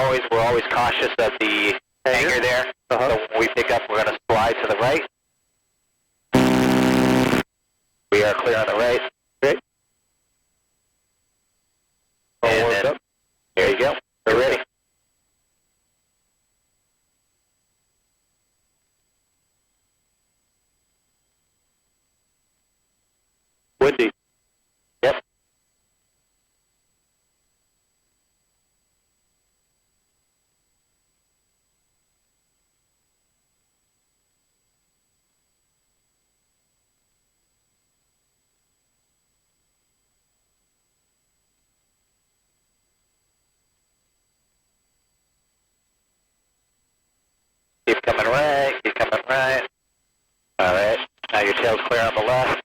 noise, we're always cautious of the hangar there. So when we pick up, we're going to slide to the right. We are clear on the right. Great. And then, there you go. We're ready. Windy. Yep. Keep coming right, keep coming right. All right, now your tail's clear on the left.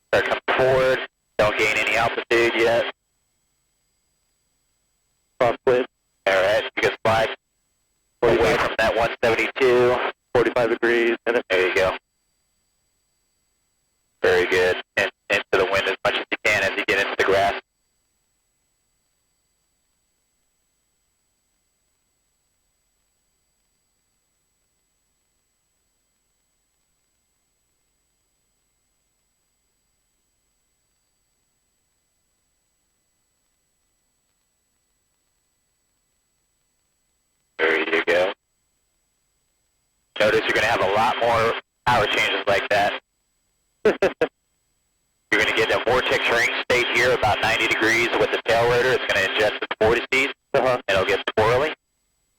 Start coming forward. Don't gain any altitude yet. Cross wind. All right, you can slide away from that 172, 45 degrees. And there you go. Very good. And into the wind as much as you can as you get into the grass. There you go. Notice you're going to have a lot more power changes like that. You're going to get a vortex ring state here about 90 degrees with the tail rotor. It's going to adjust its vortices. It'll get swirly.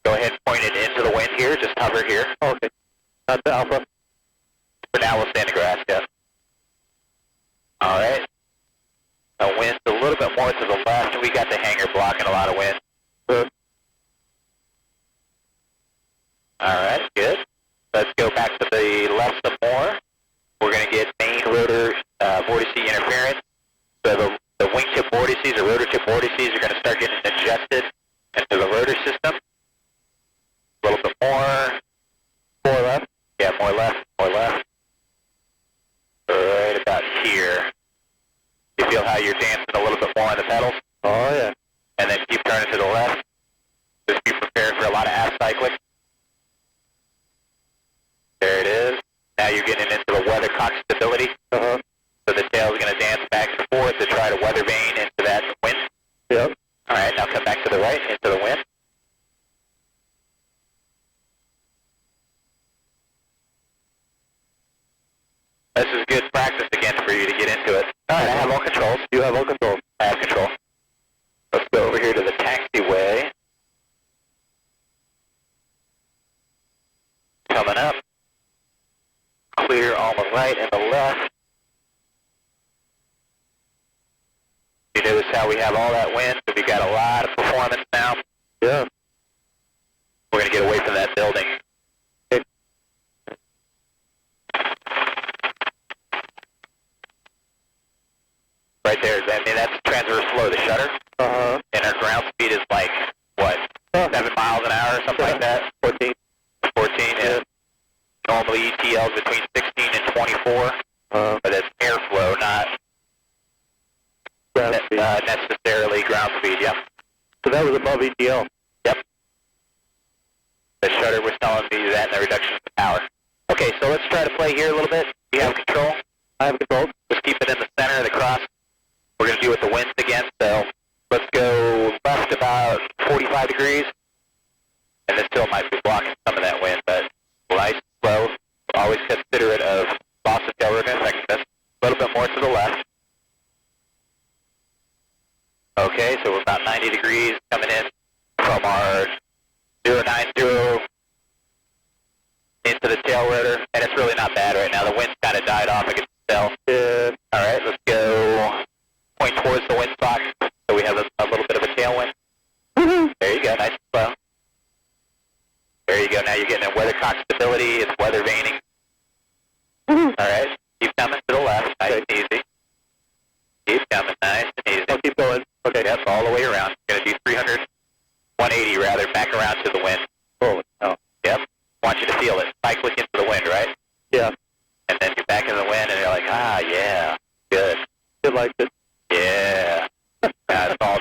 Go ahead and point it into the wind here. Just hover here. Okay. Not the alpha. For now, we'll stay in the grass, yeah. All right. The wind's a little bit more to the left. We got the hangar blocking a lot of wind. All right, good. Let's go back to the left some more. We're going to get main rotor vortice interference. So the wingtip vortices or rotor tip vortices are going to start getting adjusted into the rotor system. A little bit more. More left? Yeah, more left, more left. Right about here. You feel how you're dancing a little bit more on the pedals? Oh, yeah. And then keep turning to the left. Just be prepared for a lot of aft cycling. There it is. Now you're getting into the weathercock stability. So the tail's going to dance back and forth to try to weather vane into that wind. Yep. All right, now come back to the right, into the wind. This is good practice again for you to get into it. All right, I have all controls. You have all controls. I have control. Let's go over here to the taxiway. Coming up. Clear on the right and the left. You notice how we have all that wind, but we got a lot of performance now. Yeah. We're going to get away from that building. Okay. Right there, I mean, that's transverse flow, the shutter. And our ground speed is like, what, 7 miles an hour or something like that? 14. 14, yeah. Normally ETL is between 16 and 24, but it's airflow, not necessarily ground speed, yeah. So that was above ETL? Yep. The shutter was telling me that and the reduction of the power. Okay, so let's try to play here a little bit. Do you have control? I have control. Just keep it in the center of the cross. We're going to do with the winds again, so let's go left about 45 degrees, and this still might be blocking some of that wind, but nice, slow. Always considerate of loss of tail rotor effectiveness. A little bit more to the left. Okay, so we're about 90 degrees coming in from our 090 into the tail rotor, and it's really not bad right now. The wind's kind of died off, I can tell. All right, let's go point towards the windsock so we have a little bit of a tailwind. There you go, nice and slow. There you go, now you're getting a weathercock stability, it's weather vaning. All right, keep coming to the left, nice and easy. Keep coming, nice and easy. I'll keep going. Okay, yep, all the way around. You're going to do 300, 180 rather, back around to the wind. Oh, no. Yep, want you to feel it. Cycling into the wind, right? Yeah. And then you're back in the wind and you're like, ah, yeah, good. Good like it. Yeah. It's all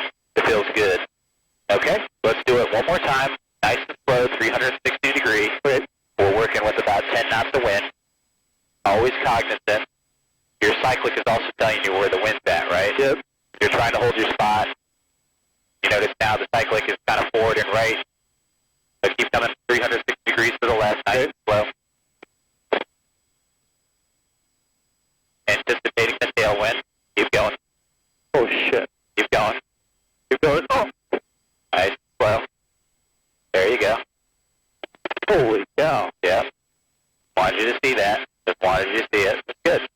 Yeah. Yeah. Wanted you to see that. Just wanted you to see it. It's good.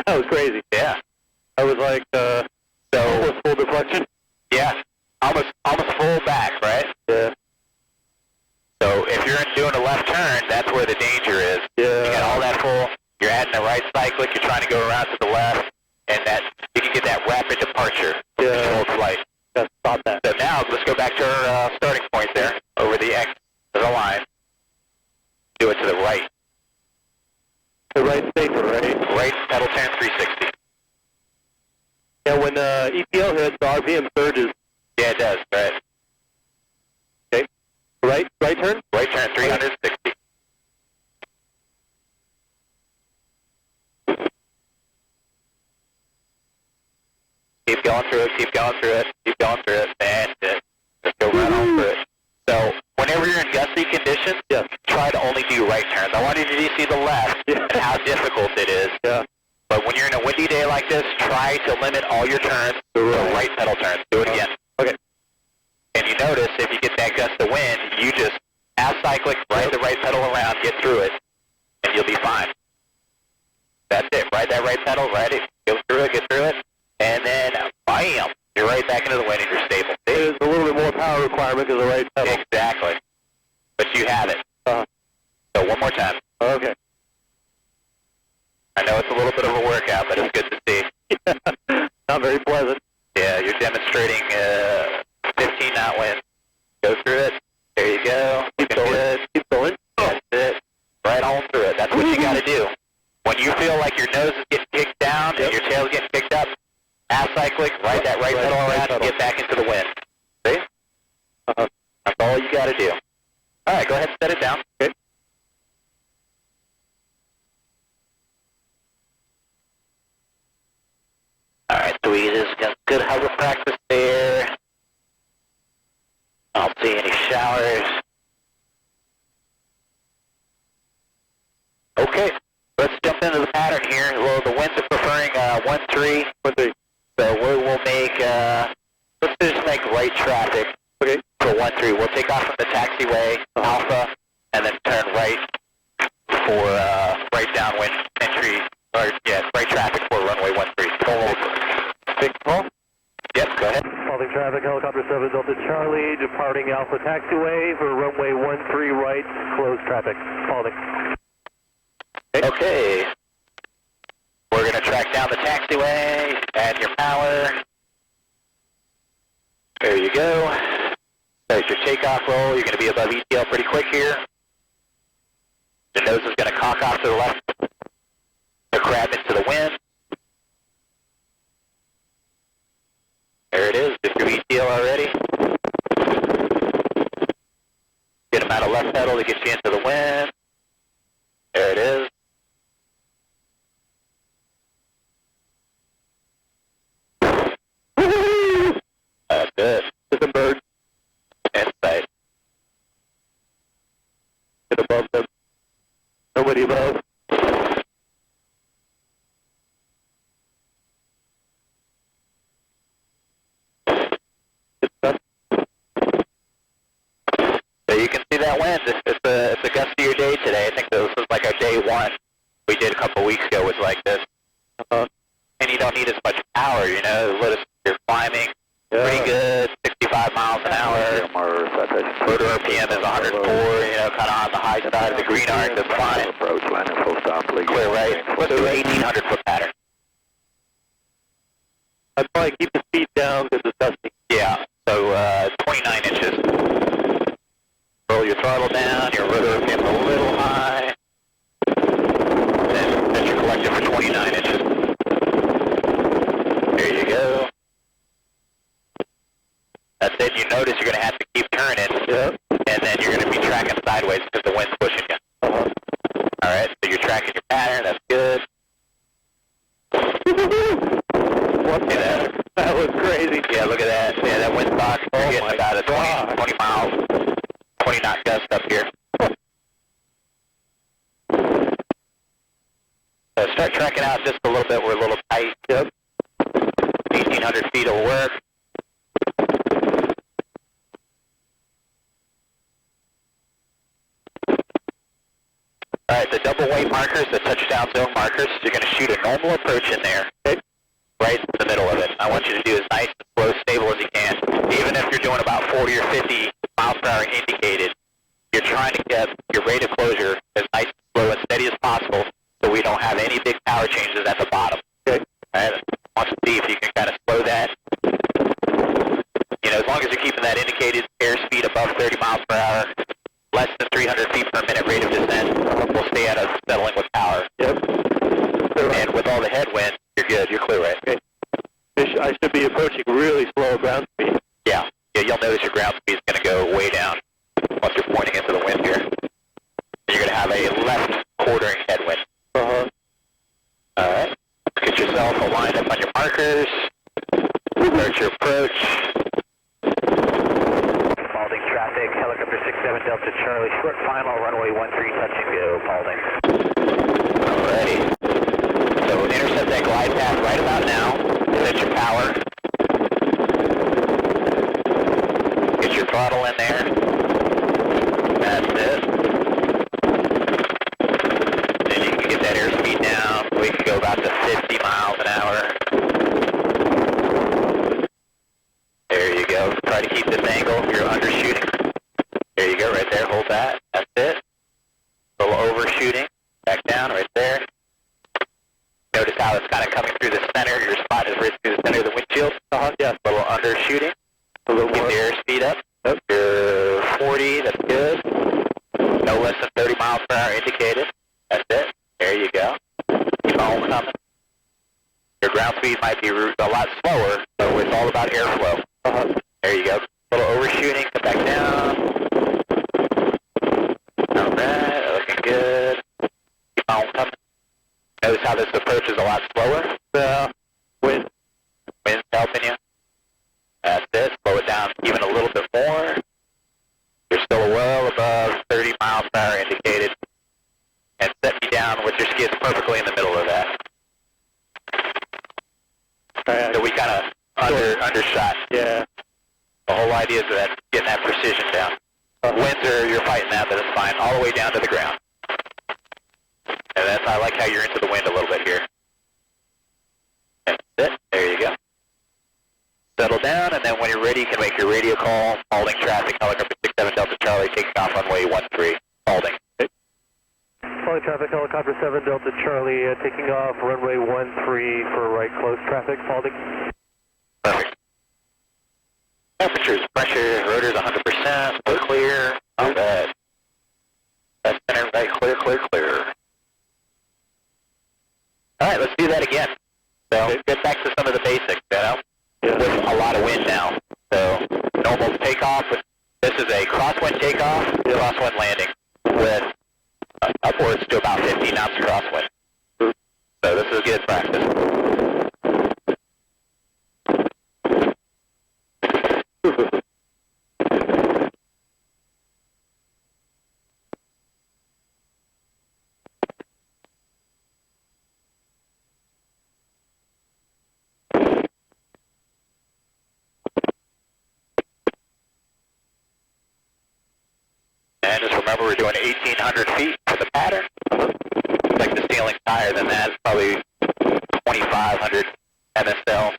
That was crazy. Yeah. I was like, almost full deflection. Yeah. Almost full back, right? Yeah. So if you're doing a left turn, that's where the danger is. Yeah. You got all that full. You're adding the right cyclic. You're trying to go around to the left, and that you can get that rapid departure. Yeah. Controlled flight. Yeah, stop that. So now let's go back to our starting point there, over the X to the line. Do it to the right. The right statement, right? Right pedal turn 360. Yeah, when EPL hits, the RPM surges. Yeah, it does. Right. Okay. Right turn? Right turn 360. Keep going through it, keep going through it, keep going through it. That's it. Just go right on through it. So whenever you're in gusty conditions, Yeah. try to only do right turns. I wanted you to see the left and how difficult it is. Yeah. But when you're in a windy day like this, try to limit all your turns to right pedal turns. Do it again. Okay. And you notice if you get that gust of wind, you just add cyclic, ride the right pedal around, get through it, and you'll be fine. That's it. Ride that right pedal, ride it, go through it, get through it, and then bam, you're right back into the wind and you're stable. There's a little bit more power requirement because of the right pedal. Exactly. But you have it. So one more time. Okay. I know it's a little bit of a workout, but it's good to see. Not very pleasant. Yeah, you're demonstrating 15 knot wind. Go through it. There you go. Keep going. Good. Keep going. That's it. Right on through it. That's what you got to do. When you feel like your nose is getting kicked down and your tail's getting picked up, half cyclic, ride that right pedal around and get back into the wind. See? That's all you got to do. All right, go ahead and set it down. Okay. All right, so we just got good hover practice there. I don't see any showers. Okay, let's jump into the pattern here. Well, the winds are preferring 1-3. 1-3. So we will make, let's just make right traffic for 1-3. We'll take off from the taxiway, Alpha, and then turn right for right downwind entry, or right traffic for runway 13. Pull over. Big call. Yep, go ahead. Holding traffic, helicopter 7 Delta Charlie, departing Alpha taxiway for runway 13 right, closed traffic. Holding. Okay. We're going to track down the taxiway, add your power. There you go. There's your takeoff roll. You're going to be above ETL pretty quick here. The nose is going to cock off to the left to grab into the wind. There it is. Just your ETL already. Get them out of left pedal to get you into the wind. There it is. Good. Hit the bird. Inside. Get above them. Nobody above. So you can see that wind. It's a gustier day today. I think this was like our day one. We did a couple weeks ago was like this. And you don't need as much power, you know. You're climbing pretty good, 65 miles an hour. Rotor RPM is 104, you know, kind of on the high side of the green arc. That's fine. Clear right. Let's do an 1,800 foot pattern. I'd probably keep the speed down because it's dusty. Yeah, so 29 inches. Roll your throttle down, your rotor RPM a little high. Then set your collector for 29 inches. There you go. That's it. You notice you're going to have to keep turning, and then you're going to be tracking sideways because the wind's pushing you. All right, so you're tracking your pattern. That's good. That was crazy. Yeah, look at that. Yeah, that wind box. You're getting about a 20 miles, 20 knot gust up here. So start tracking out just a little bit. We're a little tight. 1,800 feet will work. Alright, the double white markers, the touchdown zone markers, you're going to shoot a normal approach in there, okay? Right in the middle of it. I want you to do as nice and slow, stable as you can. Even if you're doing about 40 or 50 miles per hour indicated, you're trying to get your rate of closure as nice, slow, and steady as possible so we don't have any big power changes at the bottom. Okay. Alright, I want you to see if you can kind of slow that. You know, as long as you're keeping that indicated airspeed above 30 miles per hour, less than 300 feet per minute rate of descent, we'll stay at a settling with power. Yep. And with all the headwind, you're good. You're clear, right? Okay. I should be approaching really slow ground speed. Yeah. Yeah, you'll notice your ground speed is going to go way down once you're pointing into the wind here. You're going to have a left quartering headwind. Uh-huh. All right. Get yourself aligned up on your markers. Start your approach. Paulding traffic, helicopter 67 Delta Charlie, short final, runway 13, touch and go, Paulding. Alrighty. So intercept that glide path right about now. Set your power. Get your throttle in there. That's it. Then you can get that airspeed down. We can go about to 50 miles an hour. There you go. Try to keep this angle. You're undershooting. There you go, right there. Hold that. That's it. A little overshooting. Back down, right there. Notice how it's kind of coming through the center. Your spot is right through the center of the windshield. Yeah. A little undershooting. A little more. Keep the airspeed up. Nope. You're 40. That's good. No less than 30 miles per hour indicated. That's it. There you go. Keep on coming. Your ground speed might be a lot slower, so it's all about airflow. There you go. A little overshooting. Come back down. Alright, looking good. Keep on coming. Notice how this approach is a lot slower. Wind's helping you. That's it. Slow it down even a little bit more. You're still well above 30 miles per hour indicated. And set me down with your skids perfectly in the middle of that. So we kind of undershot. Yeah. The whole idea is that getting that precision down. Winds are, you're fighting that, but it's fine. All the way down to the ground. And that's, I like how you're into the wind a little bit here. That's it. There you go. Settle down, and then when you're ready, you can make your radio call. Paulding traffic, helicopter 67 Delta Charlie, taking off runway 13. Paulding. Paulding traffic, helicopter 7 Delta Charlie, taking off runway 13 for right close traffic. Paulding. Perfect. Temperatures, pressure, rotors 100%, so clear. Not bad. That's center, right, clear, clear, clear. All right, let's do that again. So get back to some of the basics, you know, with a lot of wind now. So normal takeoff. This is a crosswind takeoff, crosswind landing with upwards to about 15 knots crosswind. So this is good practice. And just remember, we're doing 1,800 feet for the pattern. Like the ceiling's higher than that. It's probably 2,500 MSL.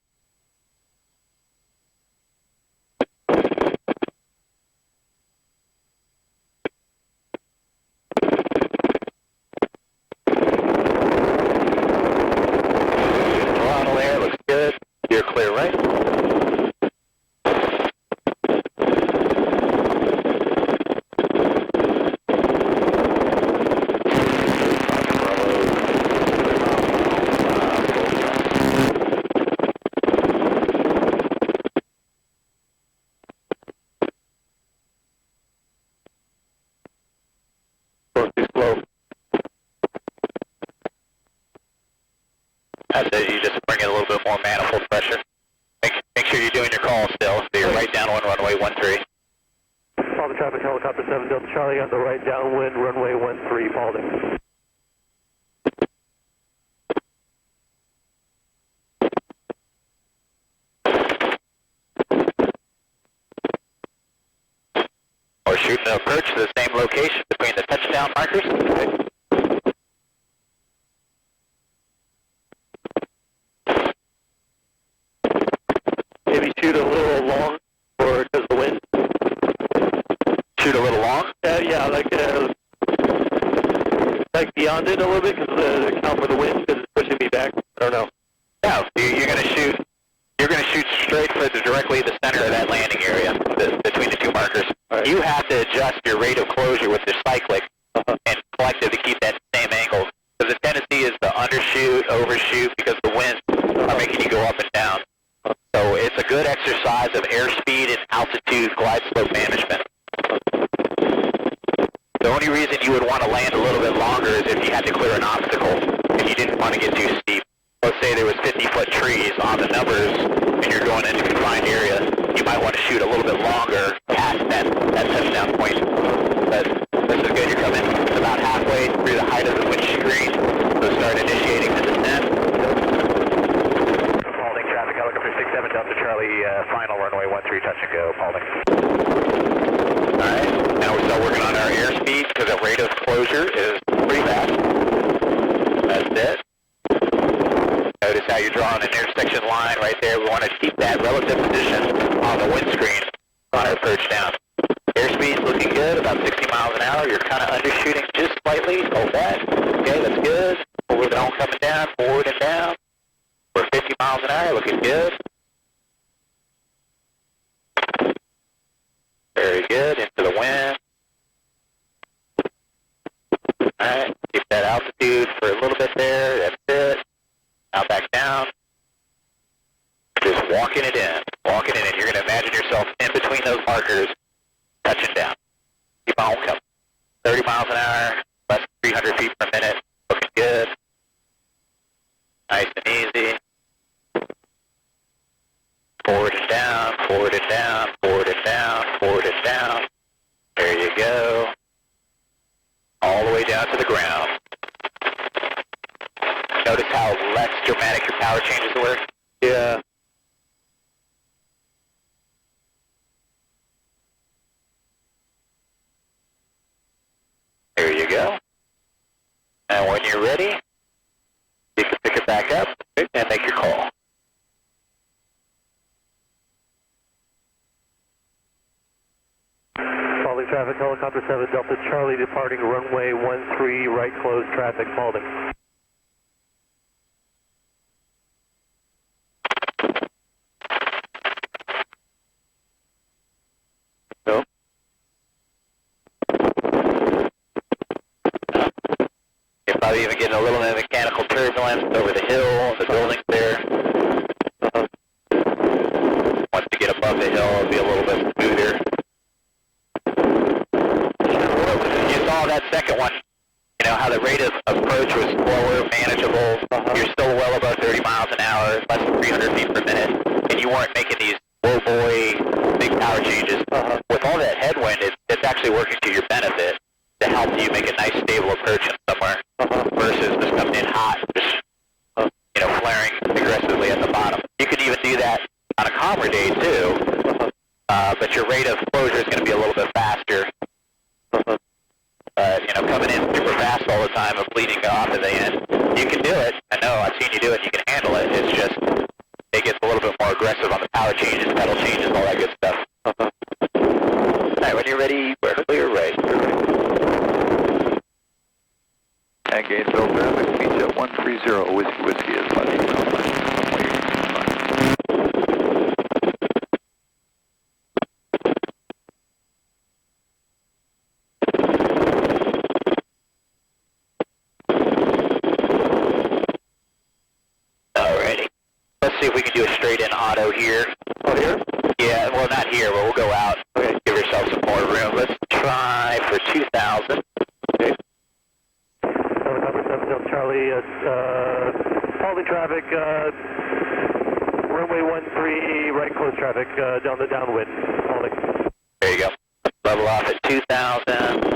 Throttle there, looks good. You're clear, right? That's it. You just bring in a little bit more manifold pressure. Make sure you're doing your call still. So you're right down on runway 13. Paulding traffic, helicopter 7 Delta Charlie on the right downwind, runway 13, Paulding. Or shooting an approach to the same location between the touchdown markers. Okay. like beyond it a little bit because the account for the wind because it's pushing me back? I don't know. No, you're going to shoot. You're going to shoot straight for directly the center of that landing area between the two markers. Right. You have to adjust your rate of closure with the cyclic and collective to keep that same angle. Because the tendency is to undershoot, overshoot because the winds are making you go up and down. So it's a good exercise of airspeed and altitude glide slope management. The only reason you would want to land a little bit longer is if you had to clear an obstacle and you didn't want to get too steep. Let's say there was 50-foot trees on the numbers and you're going into a confined area, you might want to shoot a little bit longer past that touchdown point. But this is good. You're coming about halfway through the height of the windscreen, so start initiating the descent. Paulding traffic, helicopter 67 Delta Charlie, final runway 13, touch and go, Paulding. Alright, now we're still working on our airspeed because the rate of closure is pretty fast. That's it. Notice how you're drawing an intersection line right there. We want to keep that relative position on the windscreen on our approach down. Airspeed's looking good, about 60 miles an hour. You're kind of undershooting just slightly. Hold that. Okay, that's good. Forward and on coming down, forward and down. We're 50 miles an hour, looking good. Very good, into the wind. Alright, keep that altitude for a little bit there. That's it. Now back down. Just walking it in. Walking it in. You're going to imagine yourself in between those markers, touching down. Keep on coming. 30 miles an hour, less than 300 feet per minute. Looking good. Nice and easy. Forward and down, forward and down, forward and down, forward and down. There you go. All the way down to the ground. Notice how less dramatic your power changes were? Yeah. There you go. And when you're ready, you can pick it back up and make your call. Paulding traffic, helicopter 7 Delta Charlie departing runway 13, right close traffic, Paulding. No. You're probably even getting a little bit of mechanical turbulence over the hill, the buildings there. Once you get above the hill, it'll be a little bit smoother. You saw that second one. You know how the rate of approach was slower, manageable. You're still well above 30 miles an hour, less than 300 feet per minute, and you weren't making these whoa boy big power changes. With all that headwind, it's actually working to your benefit to help you make a nice stable approach in somewhere versus just coming in hot, just flaring aggressively at the bottom. You can even do that on a calmer day too, but your rate of closure is going to be a little bit faster. Coming in super fast all the time and bleeding off at the end. You can do it. I know. I've seen you do it. You can handle it. It's just it gets a little bit more aggressive on the power changes, pedal changes, all that good stuff. All right, when you're ready, vertically or right? And gain Delta traffic, beach at 130, whiskey is 5 miles an hour. Alrighty. Let's see if we can do a straight in auto here. Oh, here? Yeah, well, not here, but we'll go out. Okay. Give yourself some more room. Let's try for 2,000. Okay. Helicopter 7 Delta Charlie, Paulding traffic, runway 13, right close traffic, down the downwind, Paulding. There you go. Level off at 2,000.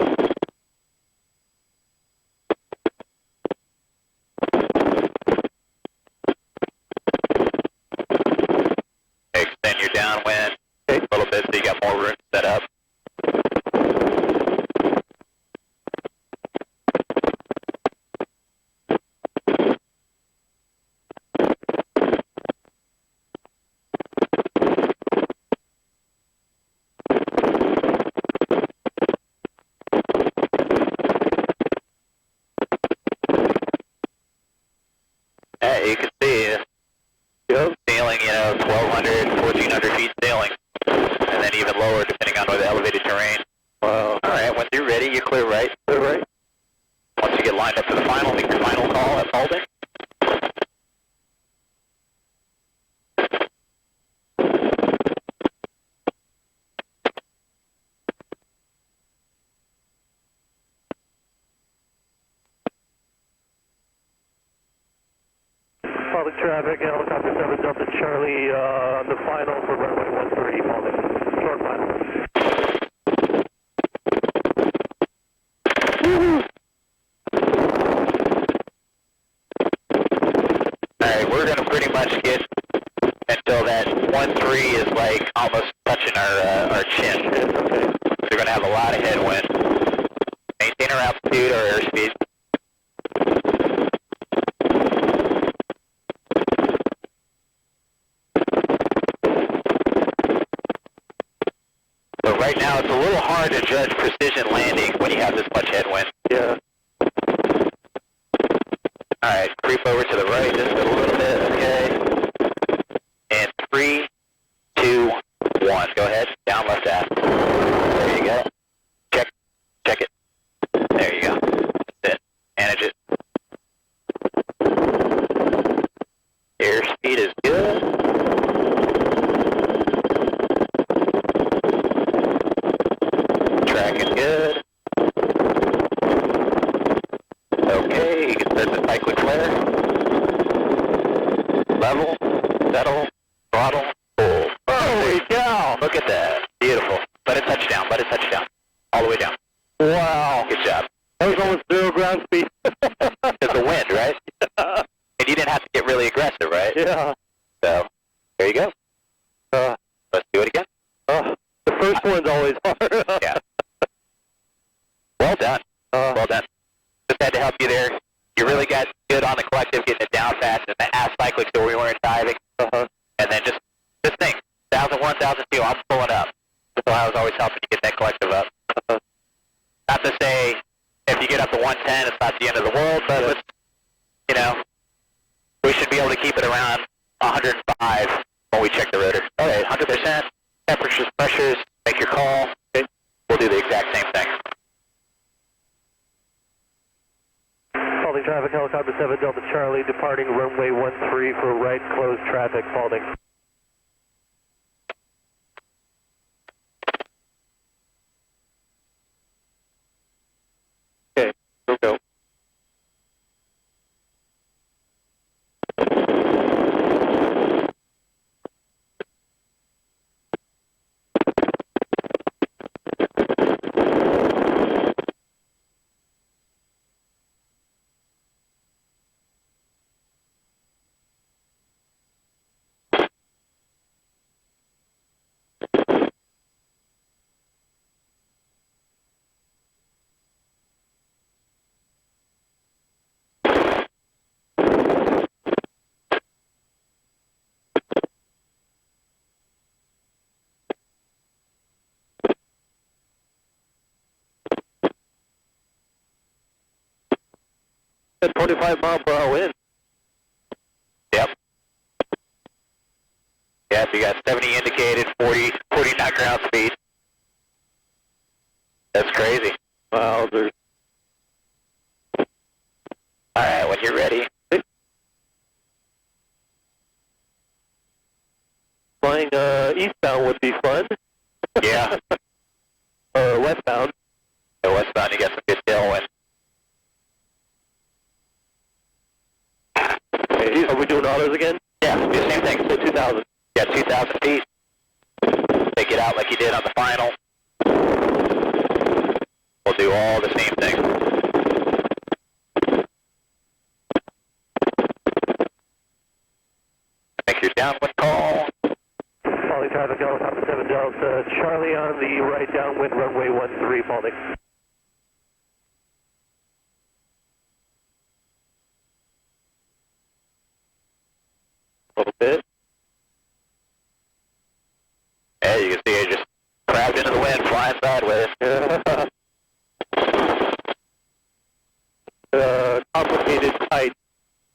Extend your downwind a little bit so you got more room set up. lined up for the final. Make your final call at Spalding. Spalding traffic, helicopter 7 Delta Charlie on the final for runway 13, Spalding. Short final. Alright, we're gonna pretty much get until that 1-3 is like almost touching our chin. Okay. We're gonna have a lot of headwind. Maintain our altitude or airspeed. But right now it's a little hard to judge precision landing when you have this much headwind. Yeah. Alright, creep over to the right just a little bit, okay. And 3, 2, 1. Go ahead. Down left aft. There you go. Check it. There you go. That's it. Manage it. Airspeed is good. Tracking good. Okay, you can set the cyclic flare. Level, settle, throttle, pull. Holy cow! Look at that. Beautiful. Let it touch down. All the way down. Wow. Good job. That was almost 0 ground speed. It's the wind, right? And you didn't have to get really aggressive, right? Yeah. So, there you go. Let's do it again. The first one's always hard. Yeah. Well done. Well done. Just had to help you there. You really got good on the collective, getting it down fast, and the ass cyclic so we weren't diving. And then just think, 1,001, 1,002, I'm pulling up. So I was always helping you get that collective up. Not to say if you get up to 110, it's not the end of the world, but let's, we should be able to keep it around 105 when we check the rotor. All right, 100%, temperatures, pressures, make your call. Okay. We'll do the exact same thing. Spalding traffic, helicopter 7 Delta Charlie, departing runway 13 for right closed traffic, Spalding. Okay, go. At 45 mile per hour wind. Yep. Yeah, so you got 70 indicated, 40 knot ground speed. That's crazy. Wow, there's All right, when you're ready. flying eastbound would be fun. Yeah. Or westbound. So westbound, you got some good tailwind. Okay, are we doing autos again? Yeah, do the same thing. So 2,000. You got 2,000 feet. Take it out like you did on the final. We'll do all the same thing. Make your downwind call. Spalding traffic, helicopter 7 Delta Charlie on the right downwind runway 13, Spalding. A little bit. Yeah, you can see it just crashed into the wind, flying sideways. Complicated height.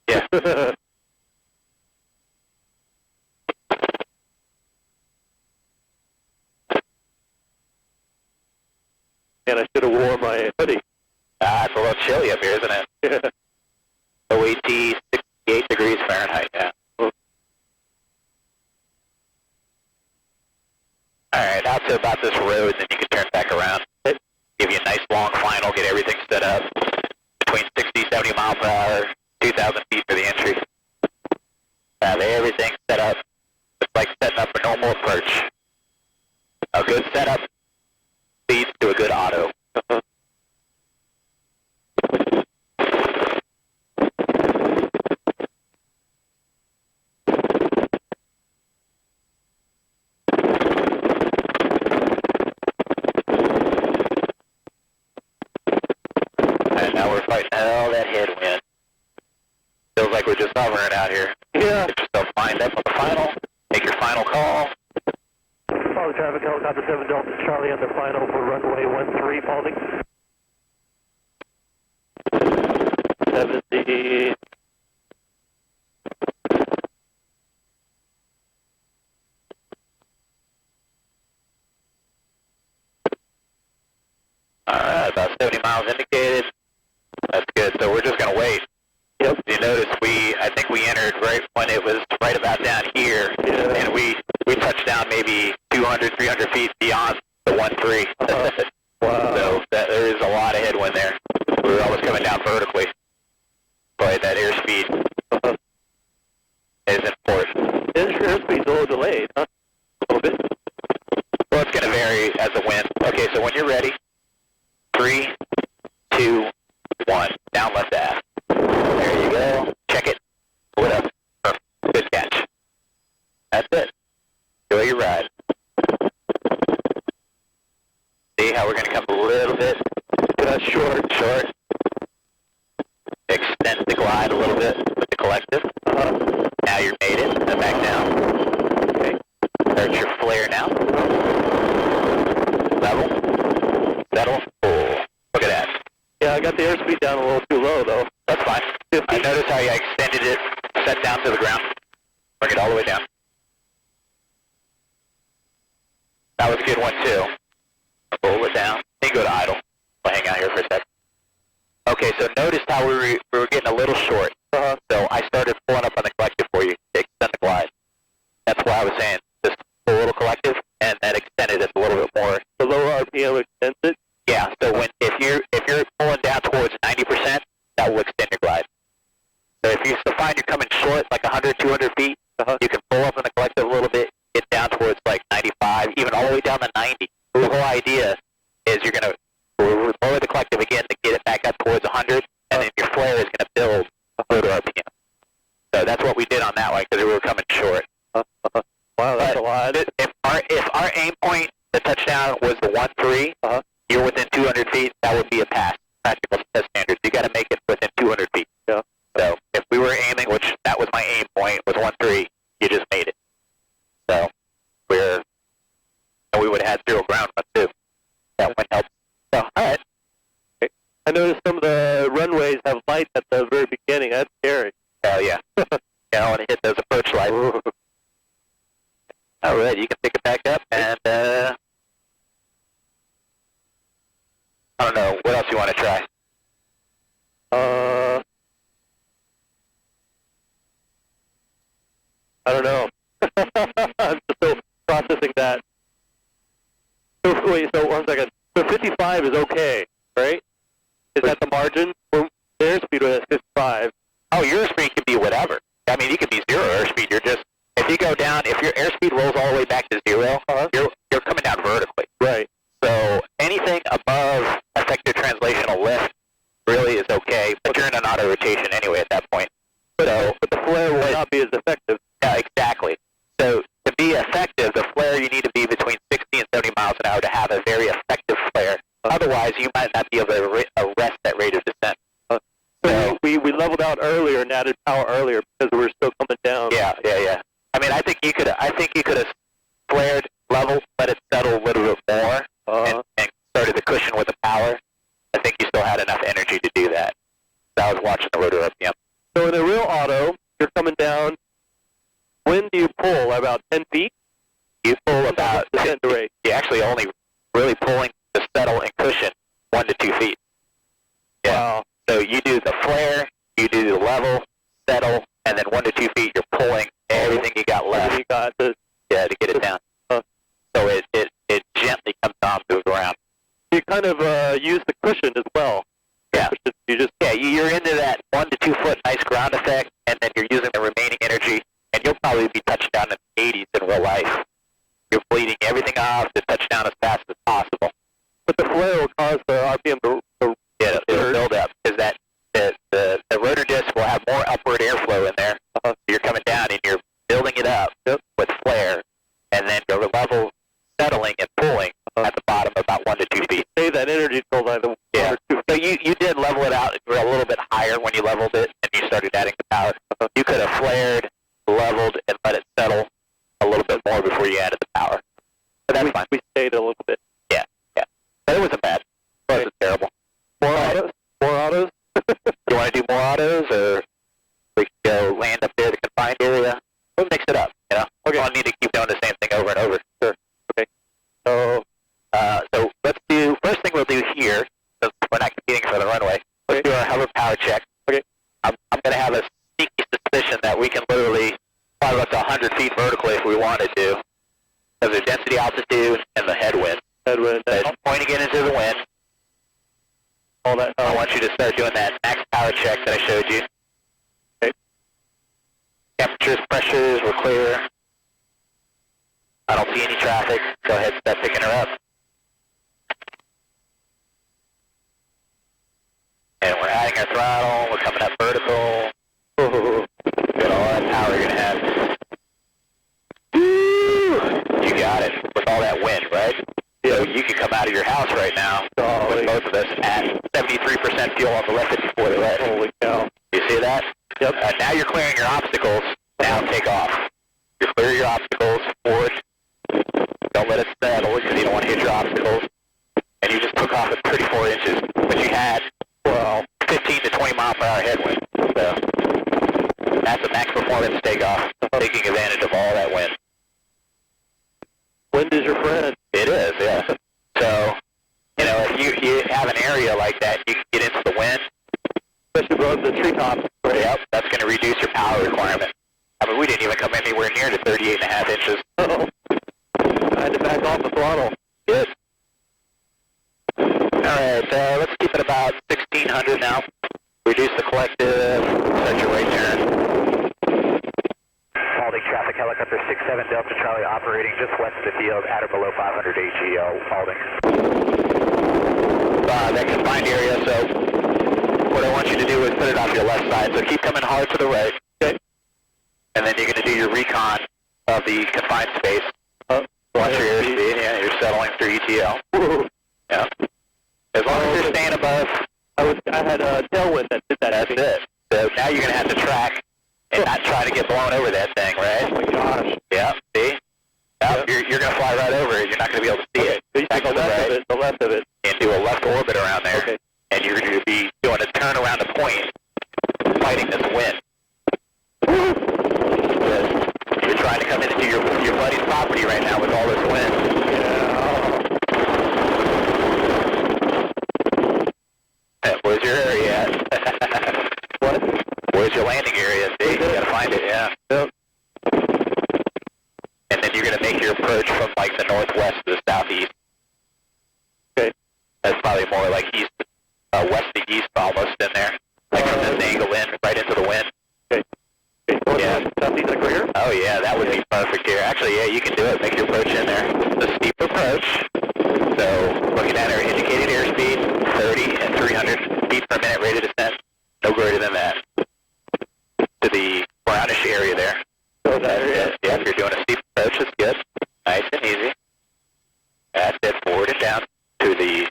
Yeah. And I should have wore my hoodie. It's a little little chilly up here, isn't it? OAT 68 degrees Fahrenheit, yeah. Alright, out to about this road, then you can turn back around. Give you a nice long final, get everything set up. Between 60, 70 miles per hour, 2,000 feet for the entry. Have everything set up. It's like setting up a normal approach. A good setup leads to a good auto. And now we're fighting all that headwind. Feels like we're just hovering out here. Yeah. Get yourself lined up on the final. Make your final call. Follow traffic, helicopter 7 Delta Charlie on the final for runway 13, Paulding. 70. Alright, about 70 miles indicated. That's good. So we're just going to wait. Yep. You notice I think we entered right when it was right about down here. Yeah. And we touched down maybe 200, 300 feet beyond the 1-3. Wow. So there is a lot of headwind there. We were always coming down vertically. But that airspeed is important. Airspeed's a little delayed, huh? A little bit. Well, it's going to vary as the wind. Okay, so when you're ready, 3, 2, 1. Down left aft. There you go. Check it. Pull it up. Good catch. That's it. Enjoy your ride. See how we're going to come a little bit short. Extend the glide a little bit with the collective. Now you're made it. Then back down. Okay. Start your flare now. Level. Settle. Pull. Look at that. Yeah, I got the airspeed down a little too low, though. That's fine. 50. I noticed how you extended it, set down to the ground. Bring it all the way down. That was a good one, too. Pull it down. Then go to idle. We'll hang out here for a second. Okay, so notice how we were getting a little short. So I started pulling up on the collective for you to extend the glide. That's why I was saying just pull a little collective and then extended it a little bit more. The lower RPM extends it? Yeah, so if you're pulling down towards 90%, that will extend your glide. So if you find you're coming short, like 100, 200 feet, you can pull up in the collective a little bit, get down towards like 95, even all the way down to 90. The whole idea is you're going to lower the collective again to get it back up towards 100, and then your flare is going to build a photo RPM. So that's what we did on that one because we were coming short. Wow, that's a lot. If our aim point, the touchdown, was the 1-3, you're within 200 feet, that would be a pass. Practical test standards. You got to make it within 200 feet. Yeah. So if we were aiming, which that was my aim point, was 1-3, you just made it. So we would have had 0 ground run too. That would help. So, all right. Okay. I noticed some of the runways have lights at the very beginning. That's scary. Hell yeah. I want to hit those approach lights. All right, you can pick it back up, and I don't know, what else you want to try? I don't know. I'm still processing that. So, wait, so 1 second. So 55 is okay, right? Is that the margin? Well, the airspeed was 55. Oh, your airspeed could be whatever. I mean, you could be 0 airspeed. You're just, if you go down, if your airspeed rolls all the way back to 0, you're coming down vertically. Right. So anything above effective translational lift really is okay, but you're in an auto rotation anyway at that point. But the flare will not be as effective. Yeah, exactly. So to be effective, the flare, you need to be between 60 and 70 miles an hour to have a very effective flare. Otherwise, you might not be able to arrest that rate of descent. So we leveled out earlier and added power earlier because we were still coming down. Yeah. I mean, I think you could have flared, leveled, let it settle a little bit more, and started the cushion with the power. I think you still had enough energy to do that. So I was watching the rotor RPM. So in a real auto, you're coming down. When do you pull? About 10 feet? You pull about descent to rate. You're actually only really pulling to settle and cushion 1 to 2 feet. Yeah. Wow. flare, you do the level, settle, and then 1 to 2 feet, you're pulling everything you got left. You got to to get it down. So it gently comes down to the ground. You kind of use the cushion as well. Yeah. You just You're into that 1 to 2 foot nice ground effect, and then you're using the remaining energy, and you'll probably be touched down in the 80s in real life. You're bleeding everything off to touch down as fast as possible. But the flare will cause the RPM to it'll build up, because that the rotor disc will have more upward airflow in there. You're coming down, and you're building it up with flare, and then your level settling and pulling at the bottom about 1 to 2 feet. Save that energy until the 1 or 2 feet. So you did level it out a little bit higher when you leveled it, and you started adding the power. You could have flared, leveled, and let it settle a little bit more before you added the power. But that's fine. We stayed a little bit. Yeah. But it wasn't bad. It wasn't terrible. More autos? More autos? You want to do more autos, or we can go land up there, the confined area? We'll mix it up, you know? Okay. We don't need to keep doing the same thing over and over. Sure. Okay. So let's do, first thing we'll do here, because we're not competing for the runway, let's do our hover power check. Okay. I'm going to have a sneaky suspicion that we can literally fly up to 100 feet vertically if we wanted to, because of density, altitude, and the headwind. Pointing it into the wind. All that. I want you to start doing that max power check that I showed you. Okay. Temperatures, pressures, we're clear. I don't see any traffic. Go ahead, start picking her up. And we're adding our throttle. We're coming up vertical. Got all that power you're going to have. Woo! You got it. With all that wind, right? So you can come out of your house right now with both of us at 73% fuel on the left, 54 to the right. Holy cow. You see that? Yep. Now you're clearing your obstacles. Now take off. You clear your obstacles forward. Don't let it settle because you don't want to hit your obstacles. And you just took off at 34 inches. But you had, 15 to 20 mile per hour headwind. So that's a max performance takeoff, taking advantage of all that wind. Wind is your friend. It is, yeah. So, if you have an area like that, you can get into the wind. Especially above the treetops. Yep, that's going to reduce your power requirement. I mean, we didn't even come anywhere near to 38.5 inches. Uh-oh. I had to back off the throttle. Good. All right, let's keep it about 1,600 now. Reduce the collective, set your right turn. Holding traffic, helicopter 67 Delta Charlie operating just west of the field at or below 500 AGL, holding. That confined area, so what I want you to do is put it off your left side, so keep coming hard to the right. Okay. And then you're going to do your recon of the confined space. Watch your airspeed, yeah, you're settling through ETL. Yeah. As long as you're staying above. I had a tailwind that did that. That's it. So now you're going to have to track and not try to get blown over that thing, right? Oh my gosh. Yeah, see? Yep. You're going to fly right over it. You're not going to be able to see it. So you take the left of it. And do a left orbit around there. Okay. And you're going to be doing a turn around a point, fighting this wind. You're trying to come into your buddy's property right now with all this wind. Yeah. Where's your area at? What? Where's your landing area? See, you gotta find it, yeah. Yep. And then you're gonna make your approach from like the northwest to the southeast. Okay. That's probably more like east, west to east almost in there. Like from this angle in, right into the wind. Okay. Yeah. Southeast like right here? Oh yeah, that would be perfect here. Actually, yeah, you can do it. Make your approach in there. The steep approach. So, looking at our indicated airspeed, 30 and 300 feet per minute rate of descent. No greater than that. To the brownish area there. Oh, that area? Yeah, if you're doing a steep approach, it's good. Nice and easy. That's it, forward and down to the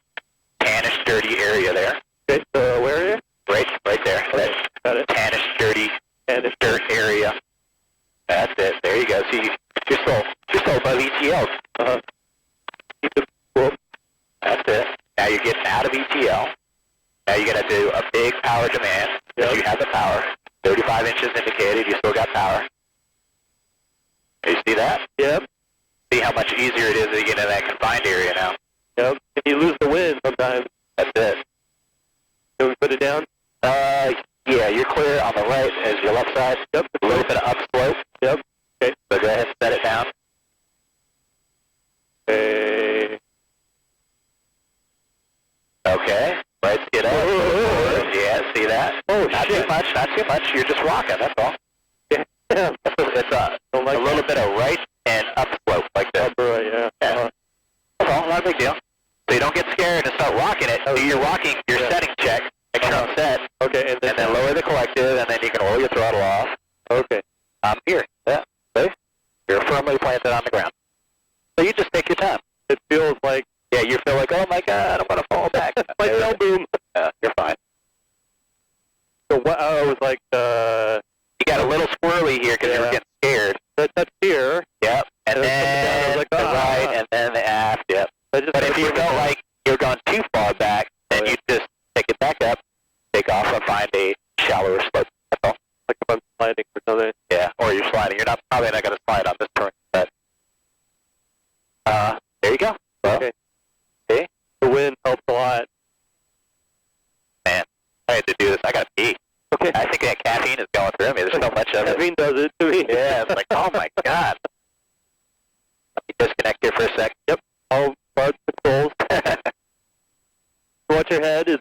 tannish, dirty area there. Okay, so where area? Right there. Okay, got it. Tannish, dirty, dirt area. That's it. There you go. See, you're still above ETL. Keep it cool. That's it. Now you're getting out of ETL. Now you're going to do a big power demand. Yep. You have the power. 35 inches indicated. You still got power. You see that? Yep. See how much easier it is to get in that confined area now. Yep. If you lose the wind sometimes. That's it. Can we put it down? Yeah, you're clear on the right as your left side. Yep. A little bit of upslope. Yep. Okay. So go ahead and set it down. Okay. Okay. Lights get up. Yeah, see that? Oh, not shit. too much, not too much. You're just rocking, that's all. Yeah. It's a little bit of right and upslope like this. Right, yeah. Yeah. That's all, not a big deal. So you don't get scared and start rocking it. Do your rocking, your setting check. Make sure I'm set. Okay, and then lower the collective, and then you can roll your throttle off. Okay. I'm here. Yeah. See? You're firmly planted on the ground. So you just take your time. It feels like... Yeah, you feel like, oh my God, I'm going to fall back. My bell boom. You're fine. So what, I was like, You got a little squirrely here because you were getting scared. that's here. Yep. And And then I was like, the right, and then the aft, yep. But if you felt like you're going too far back, then you just take it back up, take off, and find a shallower slope. That's all. Like if I'm sliding or something. Yeah, or you're sliding. You're probably not going to slide on this turn. But there you go. Well, Okay. See? The wind helps a lot. Man, I had to do this. I got to pee. Okay. I think that caffeine is going through me. There's so much of it. Caffeine does it to me. Yeah, it's like, oh my God. Let me disconnect here for a sec. Yep. All guard controls. Watch your head. Is